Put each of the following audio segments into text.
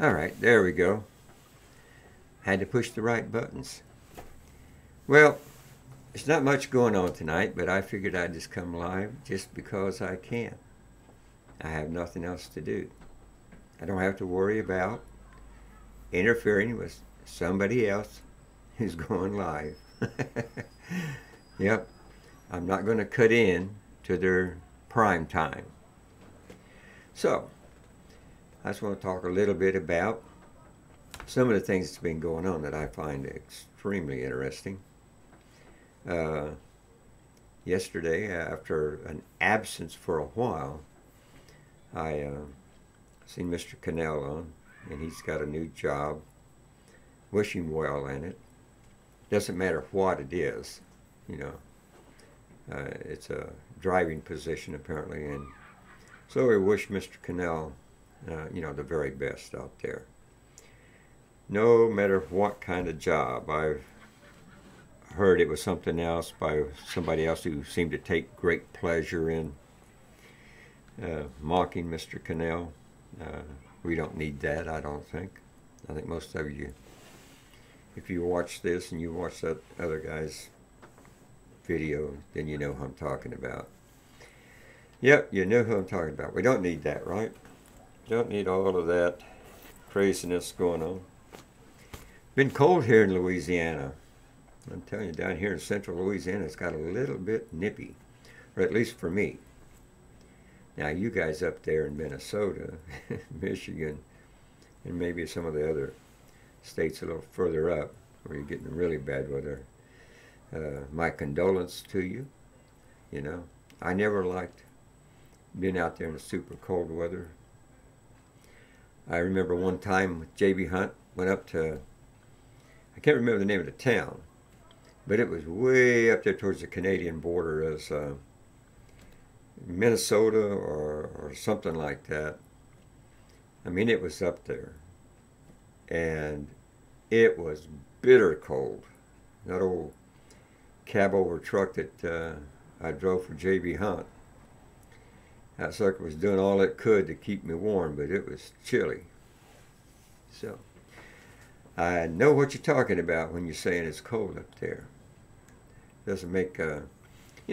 All right, there we go. Had to push the right buttons. Well, there's not much going on tonight, but I figured I'd just come live just because I can. I have nothing else to do. I don't have to worry about interfering with somebody else who's going live. Yep, I'm not going to cut in to their prime time. So, I just want to talk a little bit about some of the things that's been going on that I find extremely interesting. Yesterday, after an absence for a while, I seen Mr. Cannell on, and he's got a new job. Wish him well in it. Doesn't matter what it is, you know. It's a driving position apparently, and so we wish Mr. Cannell, the very best out there. No matter what kind of job. I've heard it was something else by somebody else who seemed to take great pleasure in mocking Mr. Cannell. We don't need that, I don't think. I think most of you, if you watch this and you watch that other guy's video, then you know who I'm talking about. Yep, you know who I'm talking about. We don't need that, right? Don't need all of that craziness going on. Been cold here in Louisiana. I'm telling you, down here in central Louisiana, it's got a little bit nippy, or at least for me. Now, you guys up there in Minnesota, Michigan, and maybe some of the other states a little further up, where you're getting really bad weather, my condolence to you. You know, I never liked being out there in the super cold weather. I remember one time J.B. Hunt went up to, I can't remember the name of the town, but it was way up there towards the Canadian border as Minnesota or something like that. I mean, it was up there. And it was bitter cold. That old cab over truck that I drove for J.B. Hunt, that sucker was doing all it could to keep me warm, but it was chilly. So, I know what you're talking about when you're saying it's cold up there. Doesn't make,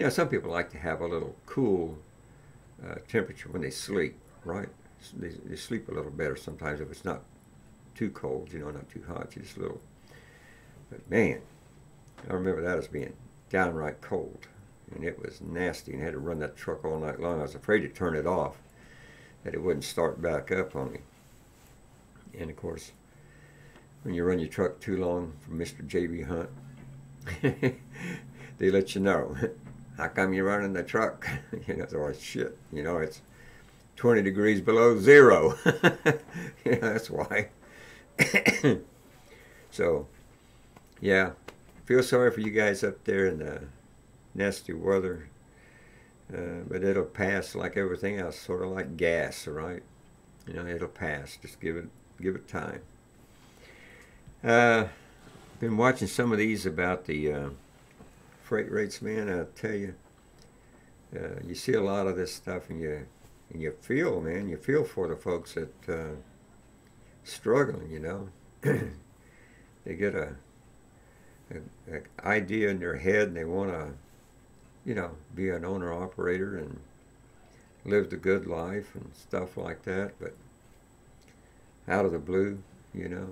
some people like to have a little cool temperature when they sleep, right? They sleep a little better sometimes if it's not too cold, not too hot, just a little. But man, I remember that as being downright cold. And it was nasty, and I had to run that truck all night long. I was afraid to turn it off, that it wouldn't start back up on me. And of course, when you run your truck too long from Mr. J.B. Hunt, they let you know, how come you're running the truck? So shit, it's 20 degrees below zero. That's why. So, yeah, feel sorry for you guys up there in the nasty weather, but it'll pass like everything else, sort of like gas, right? It'll pass. Just give it time. Been watching some of these about the freight rates, man. I tell you, you see a lot of this stuff, and you feel, man, you feel for the folks that struggling. They get a idea in their head, and they want to, be an owner-operator and live the good life and stuff like that, but out of the blue,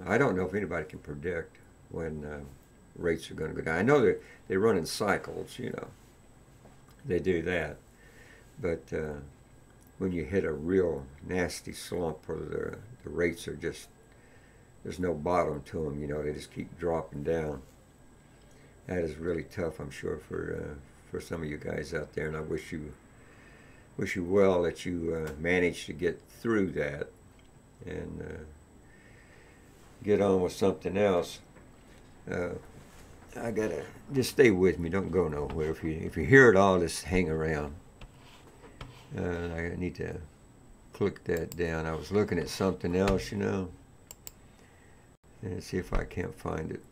I don't know if anybody can predict when rates are going to go down. I know they run in cycles, they do that, but when you hit a real nasty slump where the rates are just, there's no bottom to them, they just keep dropping down. That is really tough, I'm sure, for some of you guys out there, and I wish you well that you manage to get through that and get on with something else. I gotta just stay with me. Don't go nowhere. If you hear it all, just hang around. I need to click that down. I was looking at something else, and see if I can't find it.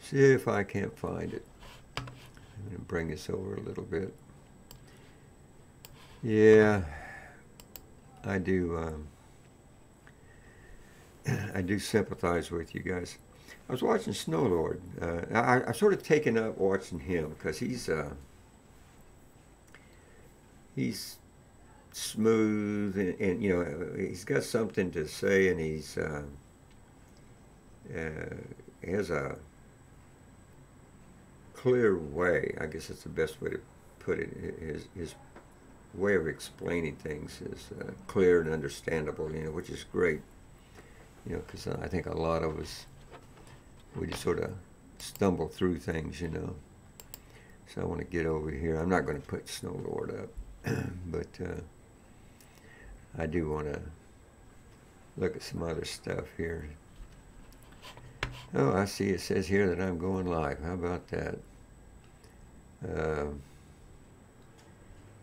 See if I can't find it. I'm going to bring this over a little bit. Yeah, I do. I do sympathize with you guys. I was watching Snow Lord. I've sort of taken up watching him because he's smooth and you know he's got something to say and he has a clear way. I guess that's the best way to put it. His way of explaining things is clear and understandable. You know, which is great. You know, because I think a lot of us, we just sort of stumble through things, you know. So I want to get over here. I'm not going to put Snow Lord up, but I do want to look at some other stuff here. Oh, I see it says here that I'm going live. How about that?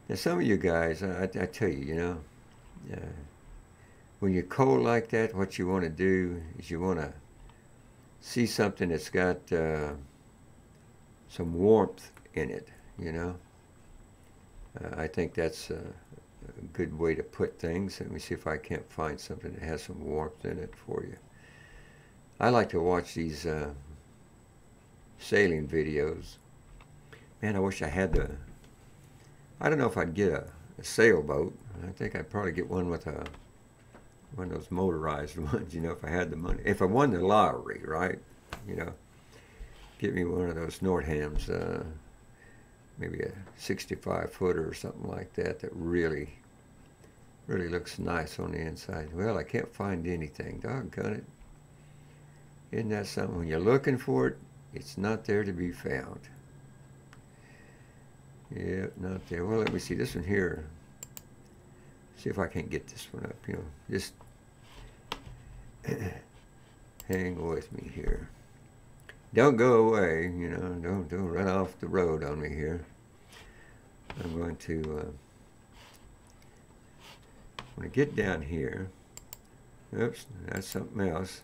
Now some of you guys, I tell you, you know, when you're cold like that, what you want to do is you want to see something that's got some warmth in it, you know. I think that's a good way to put things. Let me see if I can't find something that has some warmth in it for you. I like to watch these sailing videos. Man, I wish I had I don't know if I'd get a sailboat. I think I'd probably get one with one of those motorized ones, you know, if I had the money. If I won the lottery, right? You know, get me one of those Nordhams, maybe a 65-footer or something like that, that really looks nice on the inside. Well, I can't find anything. Doggone it. Isn't that something? When you're looking for it, it's not there to be found. Yeah, not there. Well, let me see this one here. See if I can't get this one up, you know. Just hang with me here. Don't go away, you know. Don't run off the road on me here. I'm going to when I get down here. Oops, that's something else.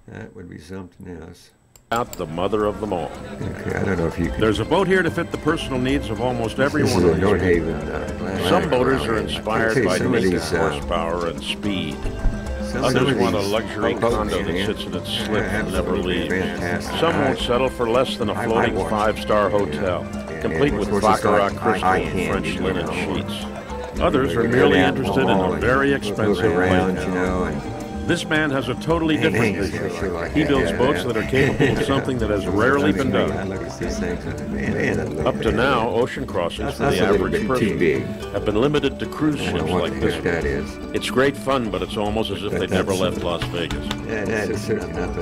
That would be something else. Out the mother of them all. Okay, I don't know if you can. There's a boat here to fit the personal needs of almost everyone. This is a Nordhaven. Some boaters are inspired by naked horsepower and speed. Others want a luxury condo that sits in its slip and never leaves. Some won't settle for less than a floating 5-star hotel, complete with baccarat crystal and French linen sheets. Others are merely interested in a very expensive plane. This man has a totally different vision. He builds boats that are capable of something that has rarely been done. Up to now, ocean crossings for the average person have been limited to cruise ships like this one. It's great fun, but it's almost as if they never left Las Vegas.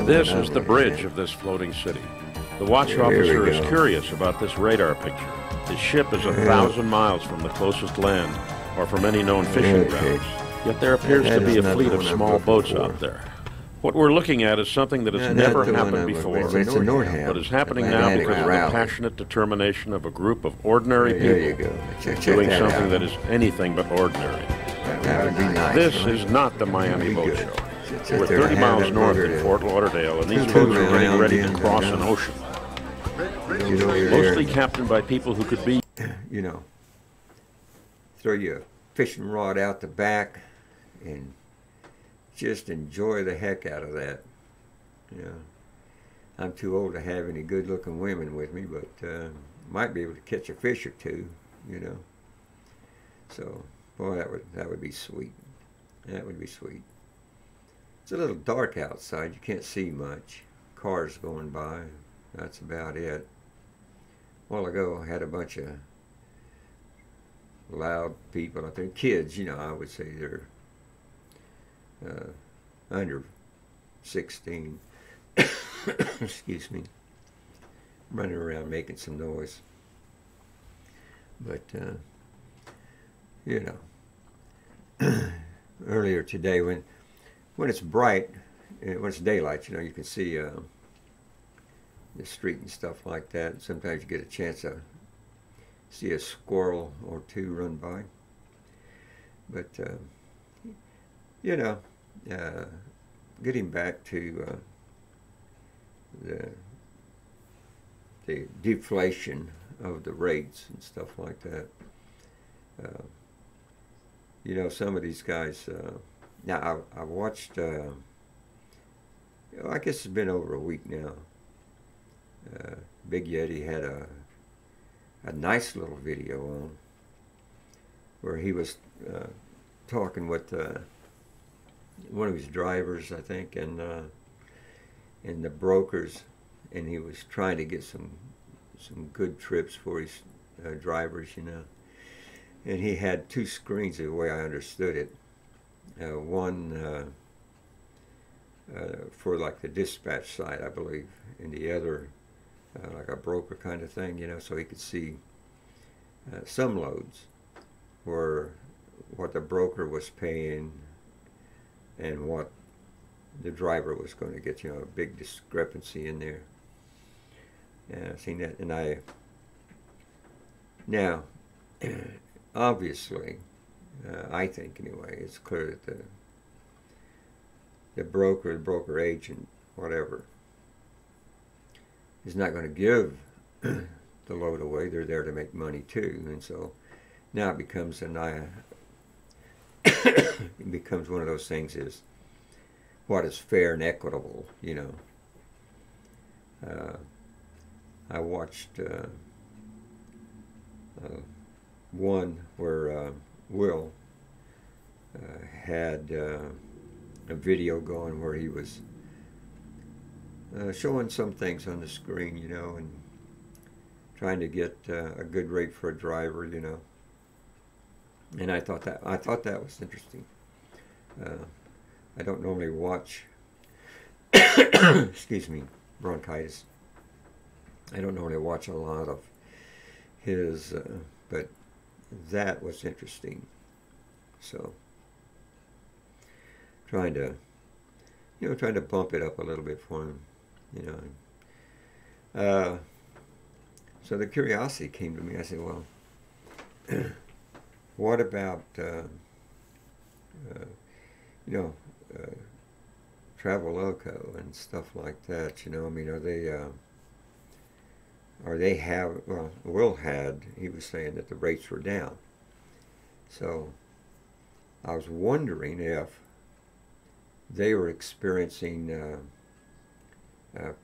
This is the bridge of this floating city. The watch officer is curious about this radar picture. His ship is 1,000 miles from the closest land or from any known fishing grounds. Yet there appears to be a fleet of small boats out there. What we're looking at is something that has never happened before, but is happening now because of the passionate determination of a group of ordinary people doing something that is anything but ordinary. This is not the Miami Boat Show. We're 30 miles north in Fort Lauderdale, and these boats are getting ready to cross an ocean. Mostly captained by people who could be, you know, throw your fishing rod out the back and just enjoy the heck out of that. You know, I'm too old to have any good-looking women with me, but might be able to catch a fish or two. You know, so boy, that would be sweet. That would be sweet. It's a little dark outside. You can't see much. Cars going by. That's about it. A while ago, I had a bunch of loud people out there. Kids, you know, I would say they're under 16, excuse me, running around making some noise. But, you know, earlier today when it's bright, when it's daylight, you know, you can see the street and stuff like that. Sometimes you get a chance to see a squirrel or two run by. But, you know, getting back to the deflation of the rates and stuff like that. You know, some of these guys, now I watched, I guess it's been over a week now. Big Yeti had a nice little video on where he was talking with one of his drivers, I think, and the brokers, and he was trying to get some good trips for his drivers, you know. And he had two screens, the way I understood it. One for like the dispatch side, I believe, and the other like a broker kind of thing, you know, so he could see some loads were what the broker was paying and what the driver was going to get, you know, a big discrepancy in there. And I've seen that, and now, obviously, I think anyway, it's clear that the broker agent, whatever, is not going to give the load away. They're there to make money too, and so now it becomes it becomes one of those things, is what is fair and equitable, you know. I watched one where Will had a video going where he was showing some things on the screen, you know, and trying to get a good rate for a driver, you know. And I thought that was interesting. I don't normally watch excuse me, bronchitis. I don't normally watch a lot of his, but that was interesting. So trying to bump it up a little bit for him, you know. So the curiosity came to me. I said, well, what about Traveloka and stuff like that? You know, I mean, Will he was saying that the rates were down. So I was wondering if they were experiencing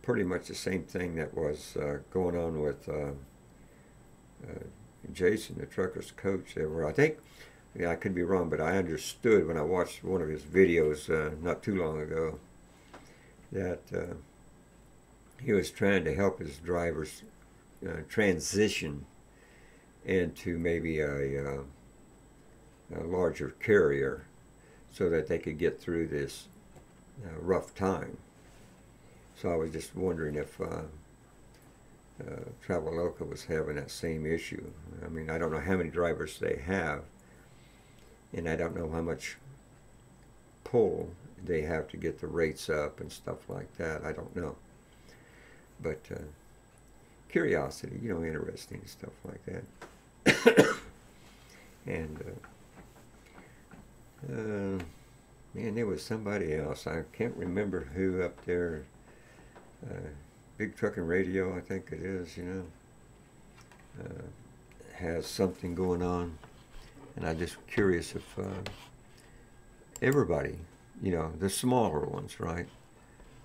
pretty much the same thing that was going on with Jason, the trucker's coach. I think, I could be wrong, but I understood when I watched one of his videos not too long ago that he was trying to help his drivers transition into maybe a larger carrier so that they could get through this rough time. So I was just wondering if Traveloka was having that same issue. I mean, I don't know how many drivers they have, and I don't know how much pull they have to get the rates up and stuff like that. I don't know. But curiosity, you know, interesting stuff like that. And man, there was somebody else. I can't remember who up there. Big Trucking Radio, I think it is, you know, has something going on. And I'm just curious if everybody, you know, the smaller ones, right,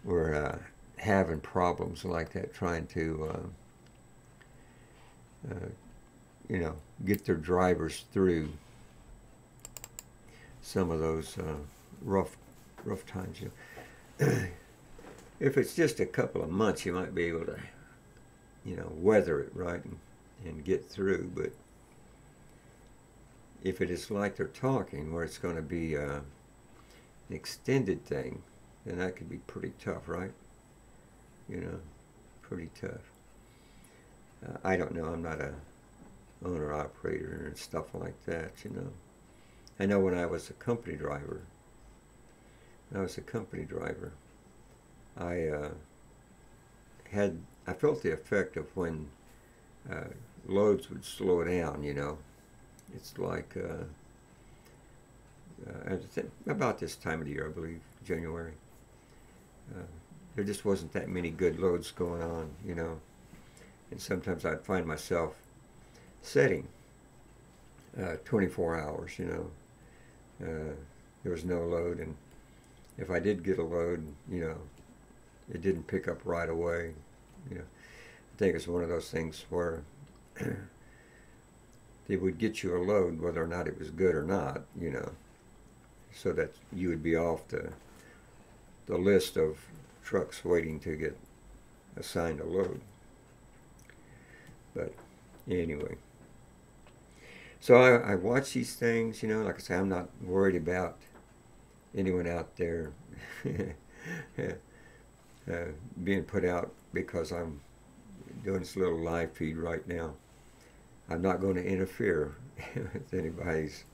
were having problems like that, trying to, you know, get their drivers through some of those rough times. You know. If it's just a couple of months, you might be able to, you know, weather it, right, and get through. But if it is like they're talking, where it's going to be an extended thing, then that could be pretty tough, right? You know, pretty tough. I don't know. I'm not a owner-operator and stuff like that, you know. I know when I was a company driver, I felt the effect of when loads would slow down, you know. It's like about this time of the year, I believe, January. There just wasn't that many good loads going on, you know. And sometimes I'd find myself setting 24 hours, you know, there was no load, and if I did get a load, you know, it didn't pick up right away. You know, I think it's one of those things where they would get you a load whether or not it was good or not, you know, so that you would be off the list of trucks waiting to get assigned a load. But anyway, so I watch these things, you know, like I say, I'm not worried about anyone out there being put out because I'm doing this little live feed right now. I'm not going to interfere with anybody's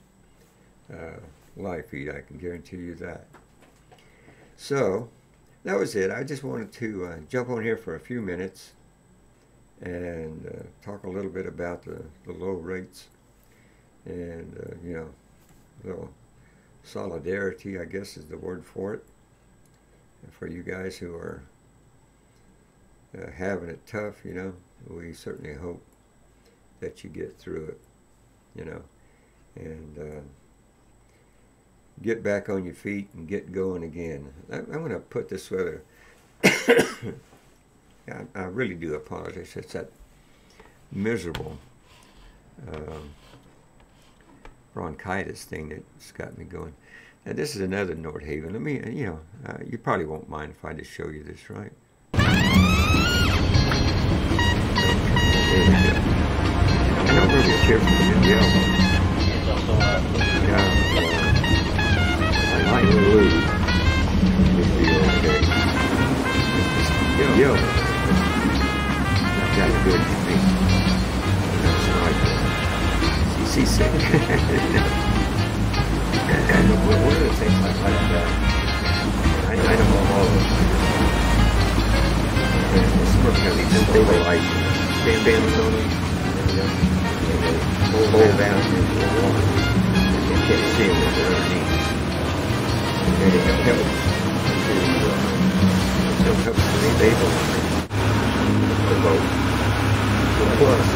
live feed, I can guarantee you that. So that was it. I just wanted to jump on here for a few minutes and talk a little bit about the low rates and, you know, a little solidarity, I guess is the word for it, for you guys who are having it tough. You know, we certainly hope that you get through it, you know, and get back on your feet and get going again. I'm going to put this weather. I really do apologize. It's that miserable bronchitis thing that's got me going. Now this is another Nordhaven. Let me, you know, you probably won't mind if I just show you this, right? There we go. I don't really care for the yellow. I like blue. Would be okay. Yo. That's good for me. That's right. Seasick. And one of the things I like about I don't know all of them. Some of them, they were like bands on them. Hold down into the water. You can't see them with their underneath. And it helps to stabilize the boat. Plus,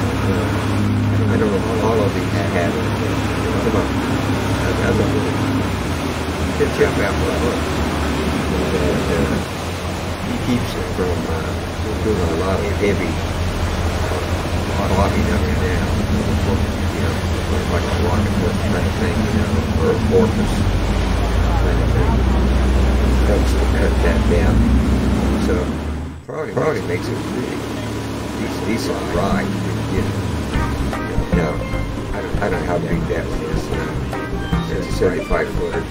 I don't know how all of these had come up. I love it. It's jump out for a hook. He keeps it from doing a lot of heavy flopping up and down. You know, like a rocket hook kind of thing, you know, or a porpoise kind of thing. Helps to cut that down. So probably makes it really decent ride. You know. Now, I don't know how big that one is. It's a 75-footer.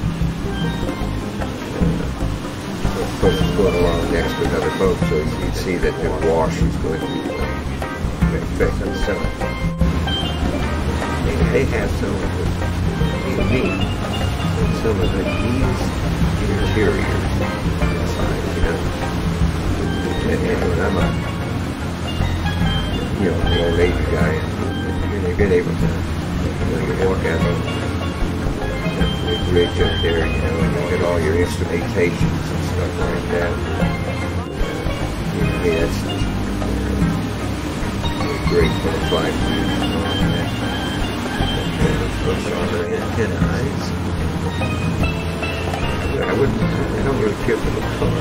Going along next to another boat, so you can see that the wash is going to affect the sun. They have some of the unique, some of the neat interiors inside, you know. And when I'm a, you know, an old Navy guy, and they've been able to, you know, you walk out on the bridge up there, you know, and you get all your instrumentations and stuff like that. You know, hey, that's great for the flight. Push on the antennas. I don't really care for the car.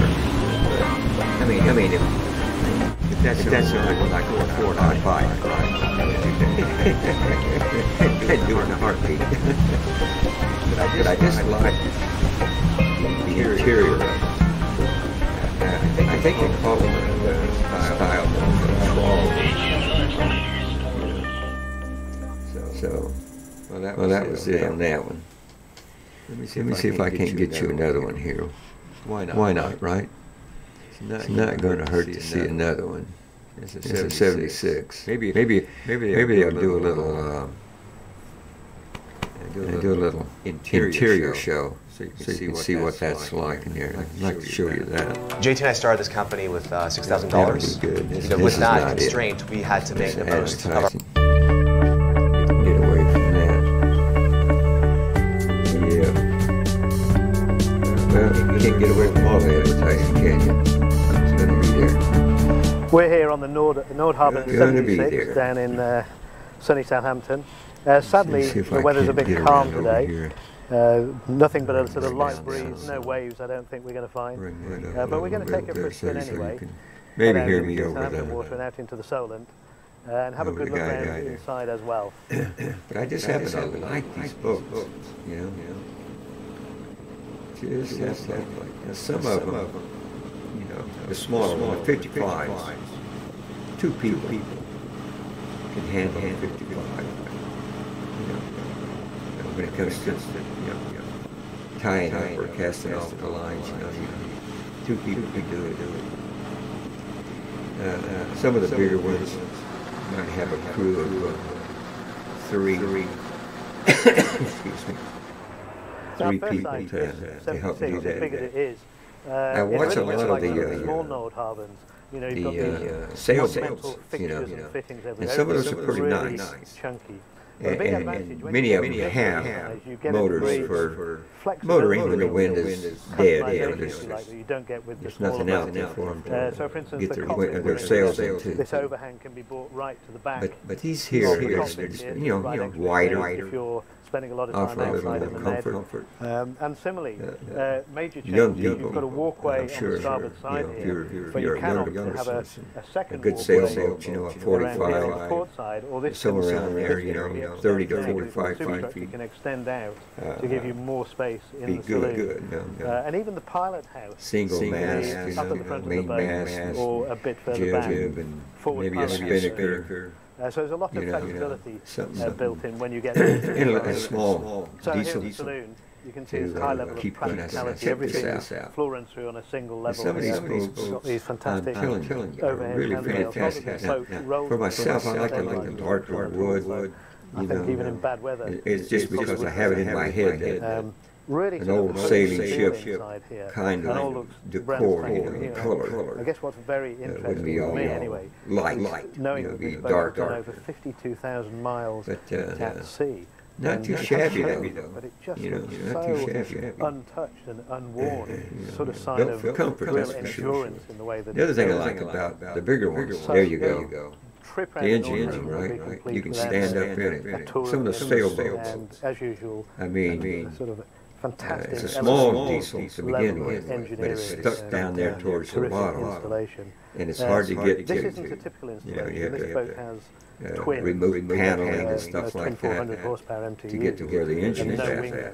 I mean, if that's like a Ford I'd buy it, right? I'd do it in a heartbeat. But I just like the interior of it. I think they call it style control. So, well, that was it on that one. Let me see if I can't get you another one here. Why not, right? It's not going to hurt to see another one. It's a 76. Maybe they'll do a little interior show, so you can see what that's like in here. I'd like to show you that. JT and I started this company with $6,000. Good. So with that constraint, we had to make the most of our... Get away from that. Yeah. Well, you can't get away from all the advertising, can you? It's going to be there. We're here on the Nordhaven 76 down in sunny Southampton. Sadly, the weather's a bit calm today. Nothing but a sort of light breeze, no waves. I don't think we're going to find. But we're going to take it for a spin anyway. Maybe hear me over the water and out into the Solent, and have a good look around inside as well. But I just happen to like these books, you know. Just have like some of them, you know, the smaller one, the 55s. Two people can handle 55. You know, when it comes to tying up or casting off the lines, you know, two people can do it. Some of the bigger ones might have a crew of three. Excuse me. Three people to help do that. I watch a lot of the small Nordhavens. You know, you've got the sailboats, you know, and some of those are pretty nice. Chunky. And many of them have motors for motoring when the wind is dead. There's nothing out there for them to get their sails into. This overhang can be brought right to the back. But these here are, you know, wider. If you're spending a lot of time outside in the comfort. And similarly, major change. You've got a walkway on the starboard side here, but you cannot have a second good sailboat, you know, a 45, port side, or this somewhere around there, you know, 30 to 45 feet. You can extend out to give you more space in the saloon. And even the pilot house, single mast, up at the front of the boat, mast, or a bit further back, and forward maybe a spinnaker. So there's a lot of flexibility built in when you get in a small diesel saloon. You can see this high level of practicality. Everything floor runs through on a single level. Some of these boats, got these fantastic overhead really fantastic. For myself, I like the darker wood. I think even in bad weather. It's just because I have it in my head that really an old sailing ship kind of decor, color. I guess what's very interesting to me anyway, light, knowing that this boat has done over 52,000 miles at sea. Not too shabby though, but it just not too shabby. Untouched and unworn, sort of sign of comfort, real endurance in the way that. The other thing I like about the bigger ones, there you go. The engine, right? You can stand up in it. Some of the sailboats, and as usual, I mean, sort of fantastic. It's a small diesel to begin with, but it's stuck down there towards the bottom, and it's hard to get to. This isn't a typical installation. This boat has remove paneling and stuff like that to get to where the engine is at.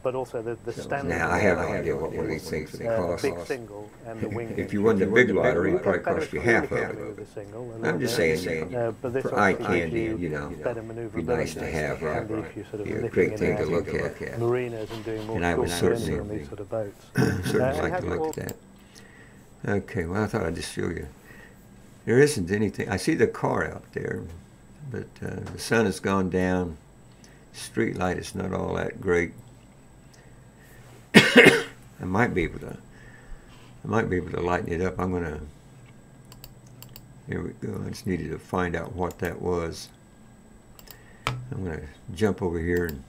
But also the standard. Now I have no idea what one of these things would cost. Big single and the wing. If you won the big lottery, it probably cost you half of it. I'm just saying, for eye candy, you know, it'd be nice to have, a great thing to look at. Marinas and doing more. And I would certainly on these sort of boats. Certainly like to look at that. Okay, well I thought I'd just show you. There isn't anything. I see the car out there, but the sun has gone down. Street light is not all that great. I might be able to lighten it up. I'm gonna. Here we go. I just needed to find out what that was. I'm gonna jump over here and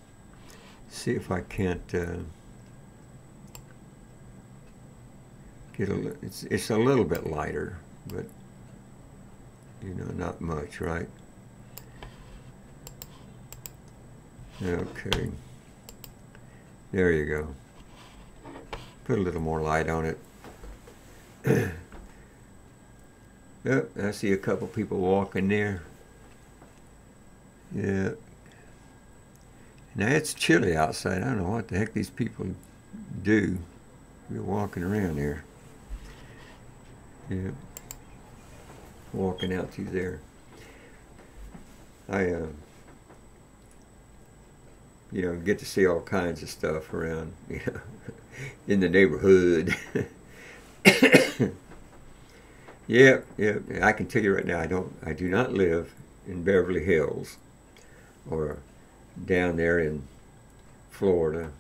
see if I can't get a. It's a little bit lighter, but. You know, not much, right? Okay. There you go. Put a little more light on it. Yep, I see a couple people walking there. Yeah. Now it's chilly outside. I don't know what the heck these people do. You're walking around here. Yeah. Walking out through there. I, you know, get to see all kinds of stuff around, you know, in the neighborhood. Yeah, I can tell you right now, I do not live in Beverly Hills or down there in Florida,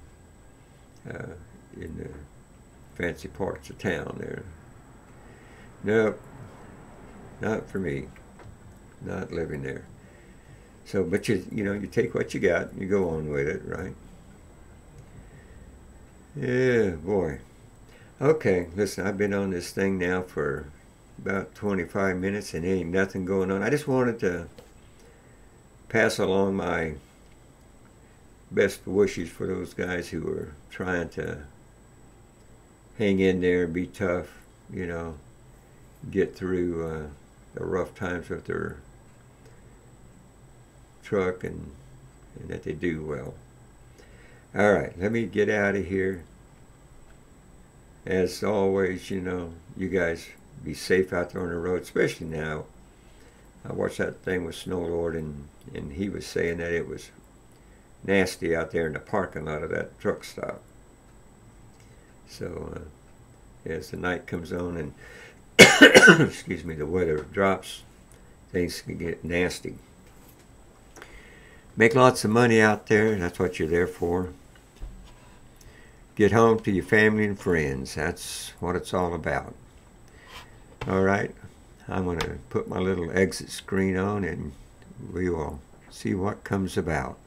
in the fancy parts of town there. Nope. Not for me. Not living there. So, but you know, you take what you got, you go on with it, right? Yeah, boy. Okay, listen, I've been on this thing now for about 25 minutes and ain't nothing going on. I just wanted to pass along my best wishes for those guys who are trying to hang in there and be tough, you know, get through the rough times with their truck, and that they do well. All right, let me get out of here. As always, you know, you guys be safe out there on the road, especially now. I watched that thing with Snow Lord, and he was saying that it was nasty out there in the parking lot of that truck stop. So as the night comes on and excuse me, the weather drops, things can get nasty. Make lots of money out there. That's what you're there for. Get home to your family and friends. That's what it's all about. All right, I'm going to put my little exit screen on, and we will see what comes about.